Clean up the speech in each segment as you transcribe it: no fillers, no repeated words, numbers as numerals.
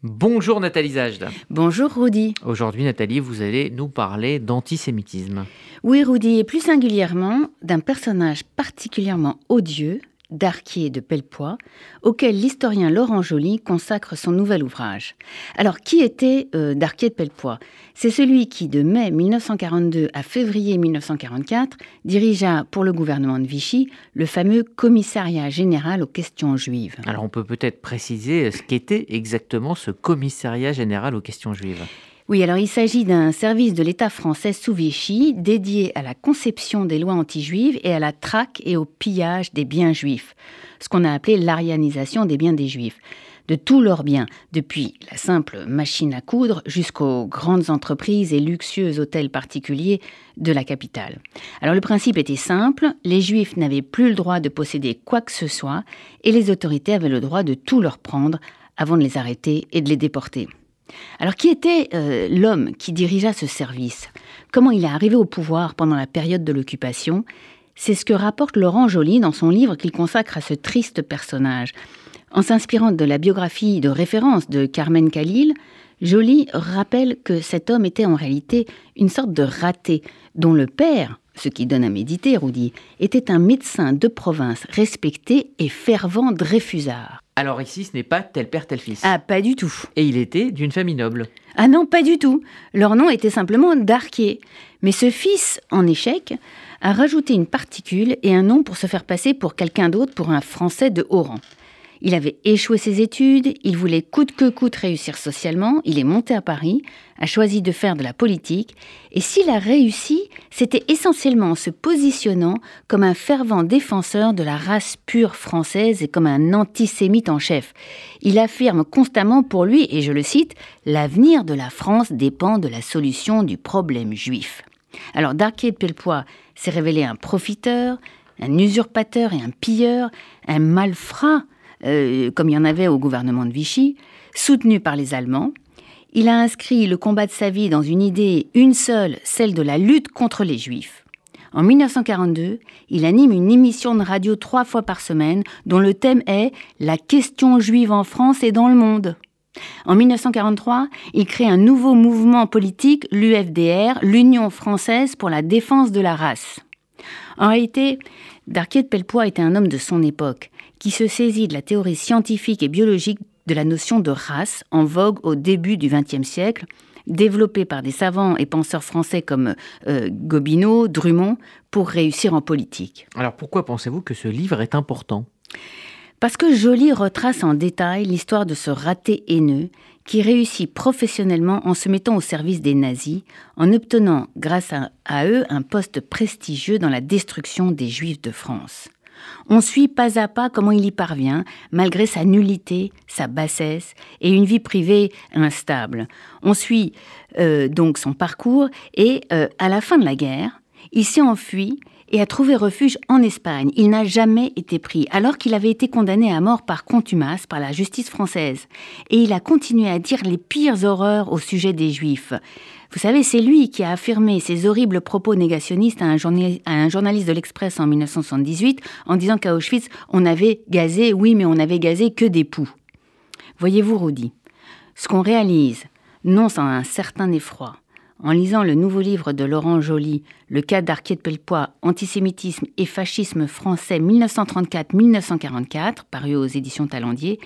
Bonjour Nathalie Zajda. Bonjour Rudy. Aujourd'hui Nathalie, vous allez nous parler d'antisémitisme. Oui Rudy, et plus singulièrement d'un personnage particulièrement odieux, Darquier de Pellepoix, auquel l'historien Laurent Joly consacre son nouvel ouvrage. Alors, qui était Darquier de Pellepoix ? C'est celui qui, de mai 1942 à février 1944, dirigea pour le gouvernement de Vichy le fameux commissariat général aux questions juives. Alors, on peut peut-être préciser ce qu'était exactement ce commissariat général aux questions juives. Oui, alors il s'agit d'un service de l'État français sous Vichy dédié à la conception des lois anti-juives et à la traque et au pillage des biens juifs, ce qu'on a appelé l'arianisation des biens des juifs, de tous leurs biens, depuis la simple machine à coudre jusqu'aux grandes entreprises et luxueux hôtels particuliers de la capitale. Alors le principe était simple, les juifs n'avaient plus le droit de posséder quoi que ce soit et les autorités avaient le droit de tout leur prendre avant de les arrêter et de les déporter. Alors, qui était l'homme qui dirigea ce service ? Comment il est arrivé au pouvoir pendant la période de l'occupation ? C'est ce que rapporte Laurent Joly dans son livre qu'il consacre à ce triste personnage. En s'inspirant de la biographie de référence de Carmen Khalil, Joly rappelle que cet homme était en réalité une sorte de raté, dont le père, ce qui donne à méditer, Rudy, était un médecin de province respecté et fervent dreyfusard. Alors ici, ce n'est pas tel père, tel fils. Ah, pas du tout. Et il était d'une famille noble. Ah non, pas du tout. Leur nom était simplement Darquier. Mais ce fils, en échec, a rajouté une particule et un nom pour se faire passer pour quelqu'un d'autre, pour un Français de haut rang. Il avait échoué ses études, il voulait coûte que coûte réussir socialement, il est monté à Paris, a choisi de faire de la politique, et s'il a réussi, c'était essentiellement en se positionnant comme un fervent défenseur de la race pure française et comme un antisémite en chef. Il affirme constamment pour lui, et je le cite, « L'avenir de la France dépend de la solution du problème juif ». Alors Darquier de Pellepoix s'est révélé un profiteur, un usurpateur et un pilleur, un malfrat, comme il y en avait au gouvernement de Vichy, soutenu par les Allemands. Il a inscrit le combat de sa vie dans une idée, une seule, celle de la lutte contre les Juifs. En 1942, il anime une émission de radio 3 fois par semaine dont le thème est « La question juive en France et dans le monde ». En 1943, il crée un nouveau mouvement politique, l'UFDR, l'Union française pour la défense de la race. En réalité, Darquier de Pellepoix était un homme de son époque, qui se saisit de la théorie scientifique et biologique de la notion de race en vogue au début du XXe siècle, développée par des savants et penseurs français comme Gobineau, Drummond, pour réussir en politique. Alors pourquoi pensez-vous que ce livre est important ? Parce que Joly retrace en détail l'histoire de ce raté haineux qui réussit professionnellement en se mettant au service des nazis, en obtenant grâce à eux un poste prestigieux dans la destruction des Juifs de France. On suit pas à pas comment il y parvient, malgré sa nullité, sa bassesse et une vie privée instable. On suit donc son parcours et à la fin de la guerre, il s'est enfui et a trouvé refuge en Espagne. Il n'a jamais été pris, alors qu'il avait été condamné à mort par contumace par la justice française. Et il a continué à dire les pires horreurs au sujet des Juifs. Vous savez, c'est lui qui a affirmé ces horribles propos négationnistes à un journaliste de l'Express en 1978, en disant qu'à Auschwitz, on avait gazé, oui, mais on n'avait gazé que des poux. Voyez-vous, Rudy, ce qu'on réalise, non sans un certain effroi, en lisant le nouveau livre de Laurent Joly, Le cas Darquier de Pellepoix, Antisémitisme et fascisme français 1934-1944, paru aux éditions Talendier,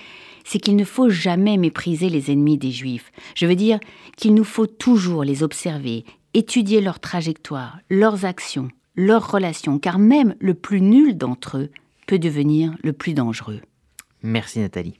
c'est qu'il ne faut jamais mépriser les ennemis des Juifs. Je veux dire qu'il nous faut toujours les observer, étudier leur trajectoire, leurs actions, leurs relations, car même le plus nul d'entre eux peut devenir le plus dangereux. Merci Nathalie.